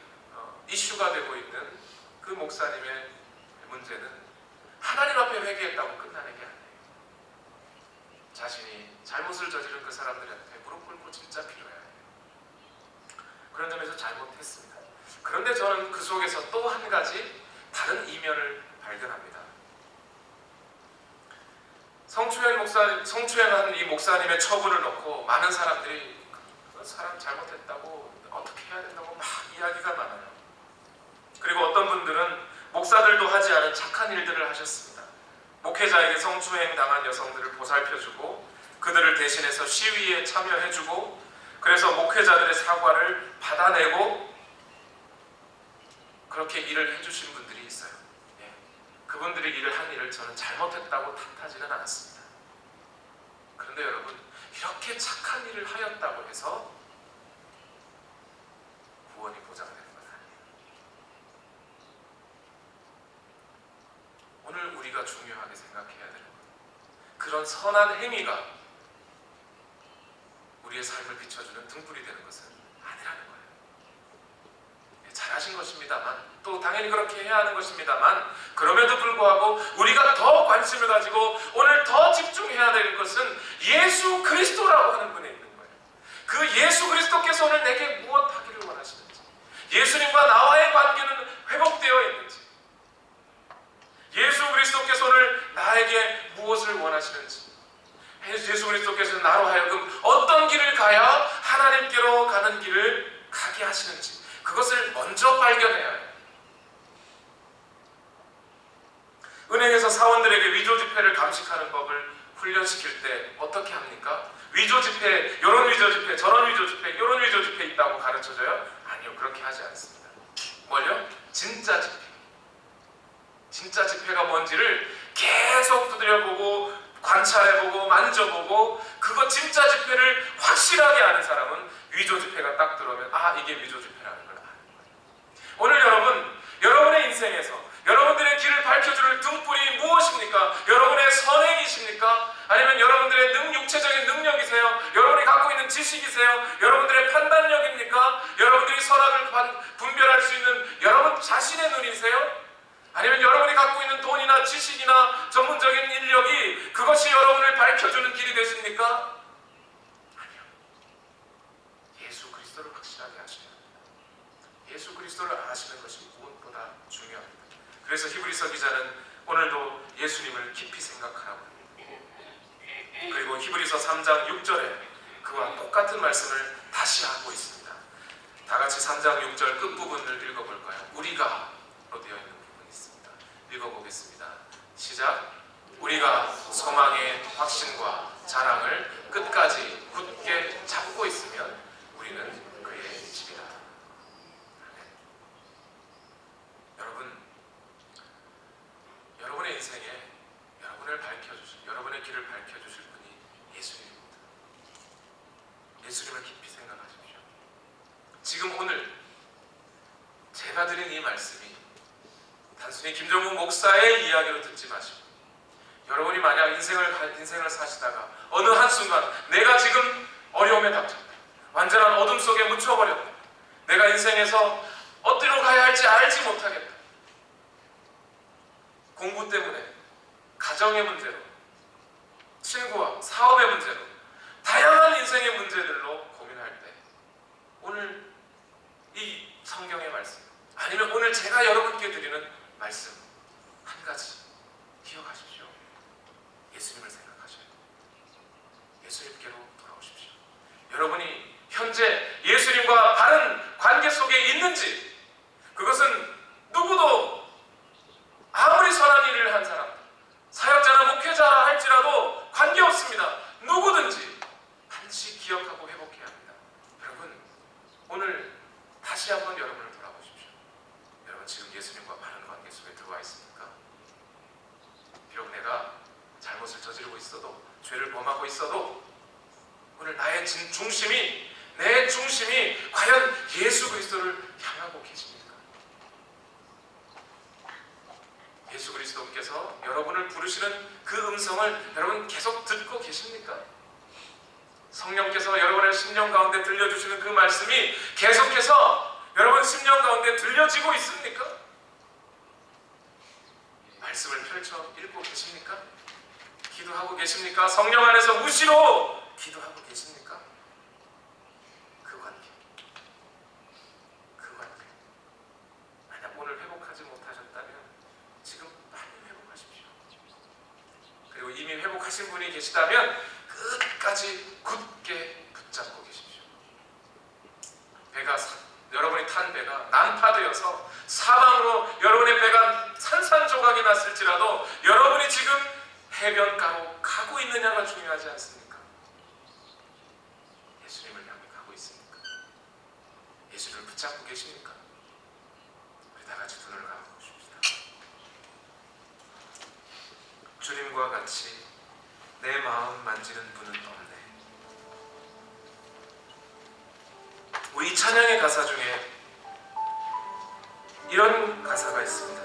이슈가 되고 있는 그 목사님의 문제는 하나님 앞에 회개했다고 끝나는 게 아니에요. 자신이 잘못을 저지른 그 사람들한테 무릎 꿇고 진짜 빌어야 해요. 그런 점에서 잘못했습니다. 그런데 저는 그 속에서 또 한 가지 다른 이면을 발견합니다. 성추행한 이 목사님의 처분을 놓고 많은 사람들이 그 사람 잘못했다고 어떻게 해야 된다고 막 이야기가 많아요. 그리고 어떤 분들은 목사들도 하지 않은 착한 일들을 하셨습니다. 목회자에게 성추행 당한 여성들을 보살펴주고 그들을 대신해서 시위에 참여해주고 그래서 목회자들의 사과를 받아내고 그렇게 일을 해주신 분들이 있어요. 예. 그분들이 일을 한 일을 저는 잘못했다고 탓하지는 않았습니다. 그런데 여러분, 이렇게 착한 일을 하였다고 해서 구원이 보장되는 건 아니에요. 오늘 우리가 중요하게 생각해야 되는 것, 그런 선한 행위가 우리의 삶을 비춰주는 등불이 되는 것은 아니라는 거예요. 잘하신 것입니다만, 또 당연히 그렇게 해야 하는 것입니다만, 그럼에도 불구하고 우리가 더 관심을 가지고 오늘 더 집중해야 될 것은 예수 그리스도라고 하는 분에 있는 거예요. 그 예수 그리스도께서 오늘 내게 무엇 하기를 원하시는지, 예수님과 나와의 관계는 회복되어 있는지, 예수 그리스도께서 오늘 나에게 무엇을 원하시는지, 예수 그리스도께서 나로 하여금 어떤 길을 가야 하나님께로 가는 길을 가게 하시는지, 그것을 먼저 발견해야 해요. 은행에서 사원들에게 위조 지폐를 감식하는 법을 훈련시킬 때 어떻게 합니까? 위조 지폐, 이런 위조 지폐, 저런 위조 지폐, 이런 위조 지폐 있다고 가르쳐줘요? 아니요, 그렇게 하지 않습니다. 뭘요? 진짜 지폐. 진짜 지폐가 뭔지를 계속 두드려보고 관찰해보고 만져보고 그거 진짜 지폐를 확실하게 아는 사람은 위조 지폐가 딱 들어오면 아, 이게 위조 지폐라는 걸 아는 거예요. 오늘 여러분, 여러분의 인생에서 여러분들의 길을 밝혀줄 등불이 무엇입니까? 여러분의 선행이십니까? 아니면 여러분들의 육체적인 능력이세요? 여러분이 갖고 있는 지식이세요? 여러분들의 판단력입니까? 여러분들이 선악을 분별할 수 있는 여러분 자신의 눈이세요? 아니면 여러분이 갖고 있는 돈이나 지식이나 전문적인 인력이 그것이 여러분을 밝혀주는 길이 되십니까? 아니요. 예수 그리스도를 확실하게 아셔야 합니다. 예수 그리스도를 아시는 것이 무엇보다 중요합니다. 그래서 히브리서 기자는 오늘도 예수님을 깊이 생각하라고 합니다. 그리고 히브리서 3장 6절에 그와 똑같은 말씀을 다시 하고 있습니다. 다 같이 3장 6절 끝부분을 읽어볼까요? 우리가로 되어 있는 부분이 있습니다. 읽어보겠습니다. 시작. 우리가 소망의 확신과 자랑을 끝까지 굳게 잡고 있으면 우리는 그의 집이다. 여러분, 여러분의 인생에 여러분을 밝혀주실, 여러분의 길을 밝혀주실 분이 예수님입니다. 예수님을 깊이 생각하십시오. 지금 오늘 제가 드린 이 말씀이 단순히 김정국 목사의 이야기로 듣지 마시고 여러분이 만약 인생을 사시다가 어느 한순간 내가 지금 어려움에 닥쳤다. 완전한 어둠 속에 묻혀버렸다. 내가 인생에서 어디로 가야 할지 알지 못하겠다. 공부 때문에, 가정의 문제로, 친구와 사업의 문제로, 다양한 인생의 문제들로 고민할 때 오늘 이 성경의 말씀, 아니면 오늘 제가 여러분께 드리는 말씀 한 가지 기억하십시오. 예수님을 생각하셔야 돼요. 예수님께로 돌아오십시오. 여러분이 현재 예수님과 바른 관계 속에 있는지, 그것은 누구도 아무리 선한 일을 한 사람, 사역자나 목회자라 할지라도 관계없습니다. 누구든지 반드시 기억하고 회복해야 합니다. 여러분, 오늘 다시 한번 여러분을 돌아보십시오. 여러분 지금 예수님과 바른 관계 속에 들어와 있습니까? 비록 내가 잘못을 저지르고 있어도, 죄를 범하고 있어도 오늘 나의 중심이, 내 중심이 과연 예수 그리스도를 향하고 계십니까? 예수 그리스도께서 여러분을 부르시는 그 음성을 여러분 계속 듣고 계십니까? 성령께서 여러분의 심령 가운데 들려주시는 그 말씀이 계속해서 여러분 심령 가운데 들려지고 있습니까? 말씀을 펼쳐 읽고 계십니까? 기도하고 계십니까? 성령 안에서 무시로 기도하고 계십니까? 그 관계, 만약 오늘 회복하지 못하셨다면 지금 빨리 회복하십시오. 그리고 이미 회복하신 분이 계시다면 끝까지 굳게 붙잡고 계십시오. 여러분이 탄 배가 난파되어서 사방으로 여러분의 배가 산산조각이 났을지라도 여러분이 지금 해변가로 가고 있느냐가 중요하지 않습니까? 예수님을 향해 가고 있습니까? 예수님을 붙잡고 계십니까? 우리 다 같이 두 눈을 감아보십시다. 주님과 같이 내 마음 만지는 분은 없네. 우리 찬양의 가사 중에 이런 가사가 있습니다.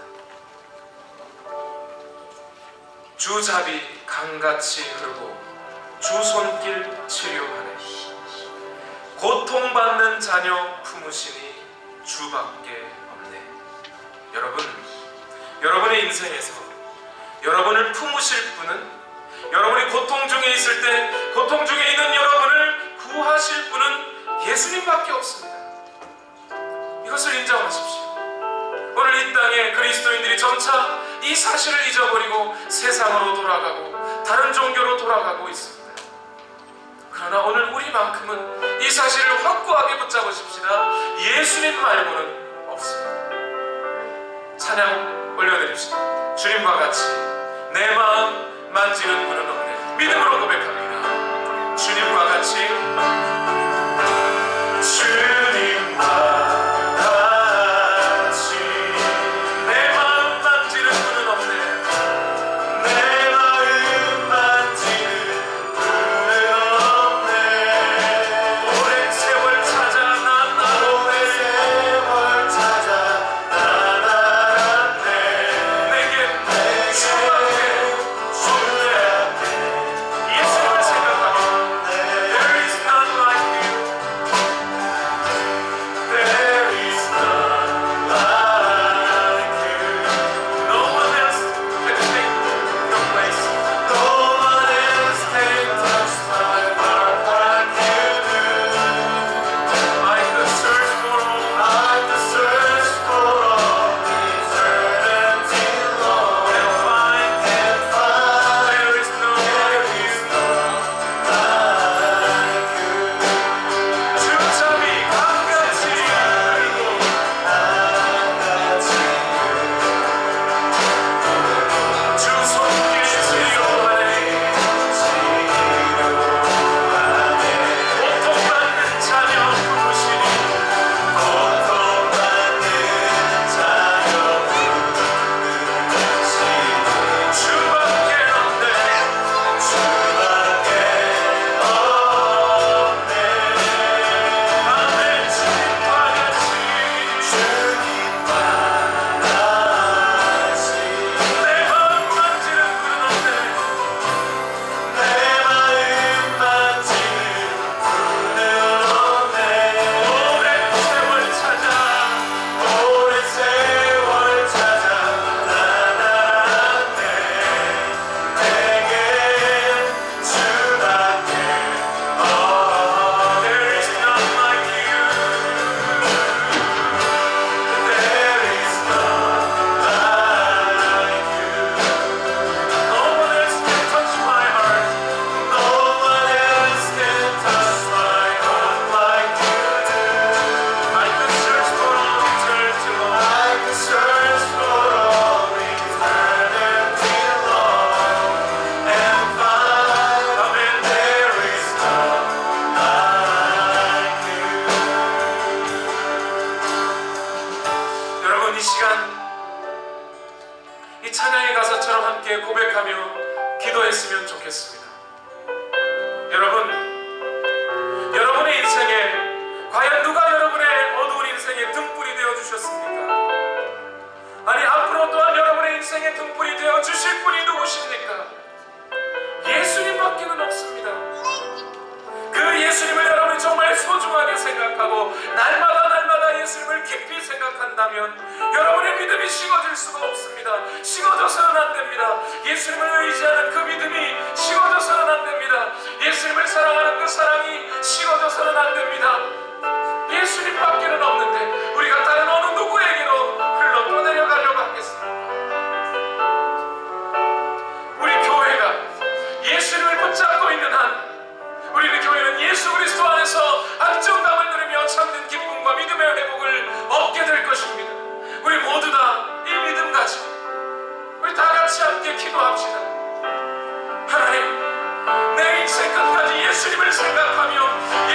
주 자비 강같이 흐르고 주 손길 치료하네. 고통받는 자녀 품으시니 주밖에 없네. 여러분의 인생에서 여러분을 품으실 분은, 여러분이 고통 중에 있을 때 고통 중에 있는 여러분을 구하실 분은 예수님밖에 없습니다. 이것을 인정하십시오. 오늘 이 땅에 그리스도인들이 점차 이 사실을 잊어버리고 세상으로 돌아가고 다른 종교로 돌아가고 있습니다. 그러나 오늘 우리만큼은 이 사실을 확고하게 붙잡으십시다. 예수님 말고는 없습니다. 찬양 올려드립시다. 주님과 같이 내 마음 만지는 분은 없네. 믿음으로 고백합니다. 주님과 같이, 주님과 같이 내 마음 만지는 분은 여러분 이 시간 이 찬양의 가사처럼 함께 고백하며 기도했으면 좋겠습니다. 여러분의 인생에 과연 누가 여러분의 어두운 인생의 등불이 되어 주셨습니까? 아니 앞으로 또한 여러분의 인생의 등불이 되어 주실 분이 누구십니까? 예수님밖에는 없습니다. 그 예수님을 여러분이 정말 소중하게 생각하고 날마다 예수님을 깊이 생각한다면 여러분의 믿음이 식어질 수가 없습니다. 식어져서는 안 됩니다. 예수님을 의지하는 그 믿음이 식어져서는 안 됩니다. 예수님을 사랑하는 그 사랑이 식어져서는 안 됩니다. 예수님밖에는 없는데 우리가 다른 어느 누구에게로 흘러 떠내려가려고 하겠습니까? 우리 교회가 예수님을 붙잡고 있는 한 우리의 교회는 예수 그리스도 안에서 안정감을 누리며 참된 기쁨과 믿음의 회복을 얻게 될 것입니다. 우리 모두 다 이 믿음 가지고 우리 다 같이 함께 기도합시다. 하나님, 내 인생 끝까지 예수님을 생각하며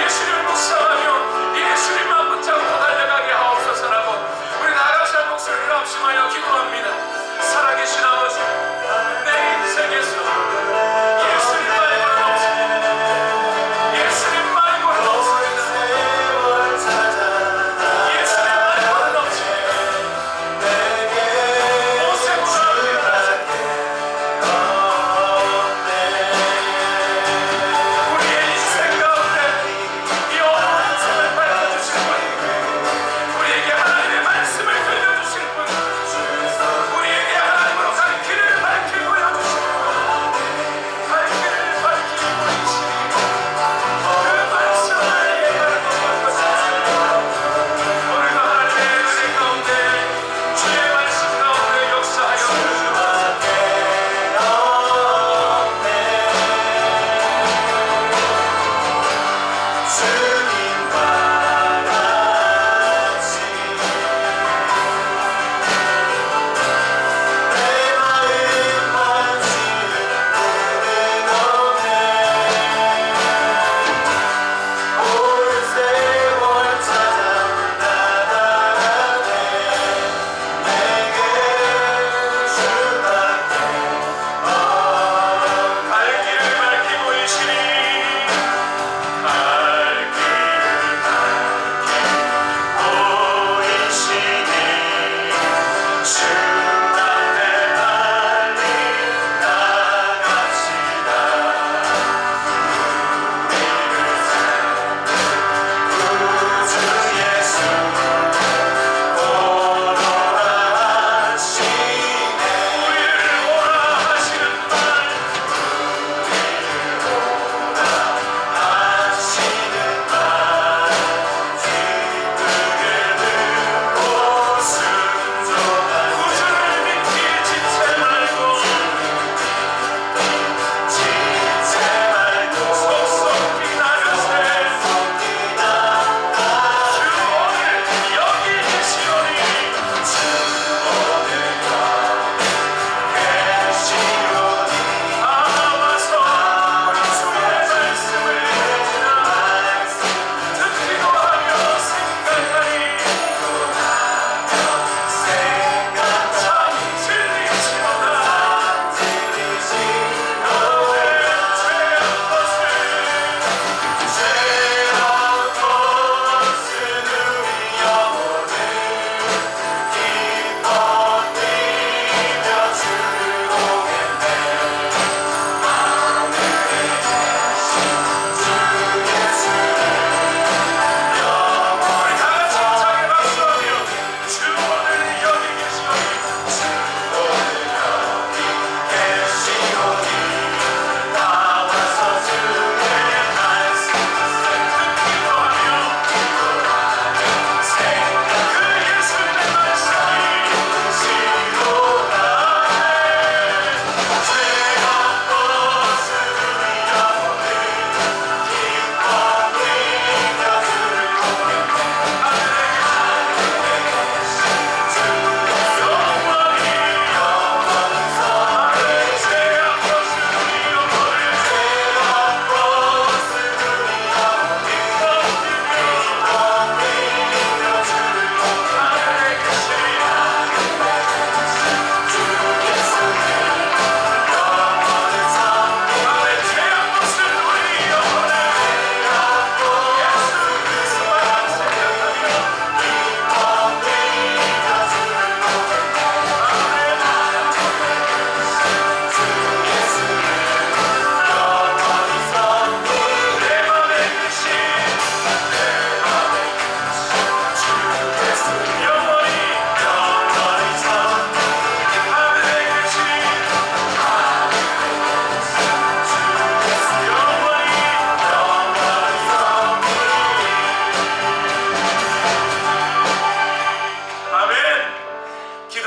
예수님을 묵상하며 예수님만 붙잡고 달려가게 하옵소서.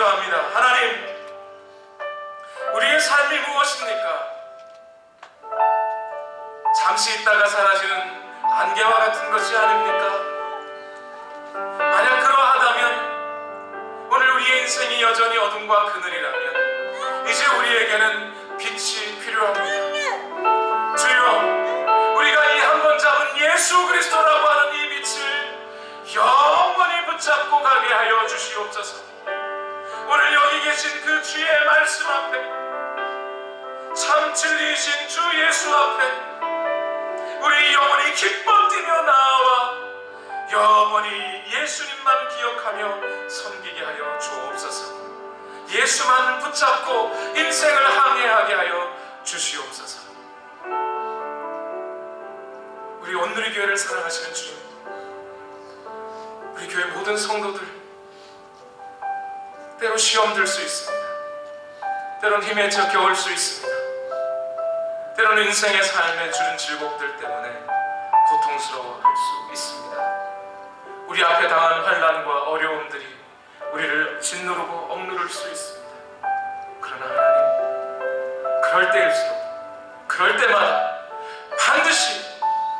기도합니다. 하나님, 우리의 삶이 무엇입니까? 잠시 있다가 사라지는 안개와 같은 것이 아닙니까? 만약 그러하다면, 오늘 우리의 인생이 여전히 어둠과 그늘이라면 이제 우리에게는 빛이 필요합니다. 주여, 우리가 이 한 번 잡은 예수 그리스도라고 하는 이 빛을 영원히 붙잡고 가게 하여 주시옵소서. 오늘 여기 계신 그 주의 말씀 앞에, 참 진리이신 주 예수 앞에 우리 영원히 기뻐 뛰며 나와 영원히 예수님만 기억하며 섬기게 하여 주옵소서. 예수만 붙잡고 인생을 항해하게 하여 주시옵소서. 우리 온누리 교회를 사랑하시는 주님, 우리 교회 모든 성도들 때로 시험 들 수 있습니다. 때론 힘에 젖겨올 수 있습니다. 때로는 인생의 삶에 주는 질곡들 때문에 고통스러워할 수 있습니다. 우리 앞에 당한 환난과 어려움들이 우리를 짓누르고 억누를 수 있습니다. 그러나 하나님, 그럴 때일수록, 그럴 때마다 반드시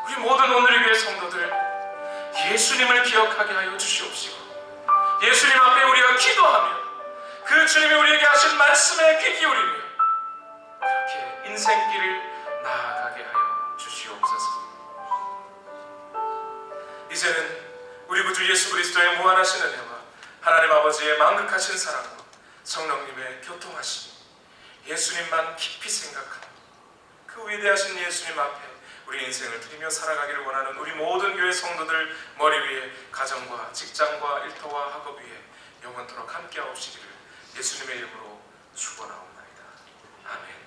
우리 모든 오늘의 교회 성도들 예수님을 기억하게 하여 주시옵시고, 예수님 앞에 우리가 기도하며 그 주님이 우리에게 하신 말씀에 귀 기울이며 그렇게 인생길을 나아가게 하여 주시옵소서. 이제는 우리 구주 예수 그리스도의 무한하신 은혜와 하나님 아버지의 만극하신 사랑과 성령님의 교통하심이 예수님만 깊이 생각하는 그 위대하신 예수님 앞에 우리 인생을 드리며 살아가기를 원하는 우리 모든 교회 성도들 머리 위에 가정과 직장과 일터와 학업 위에 영원토록 함께하옵시기를 예수님의 이름으로 축원하옵나이다. 아멘.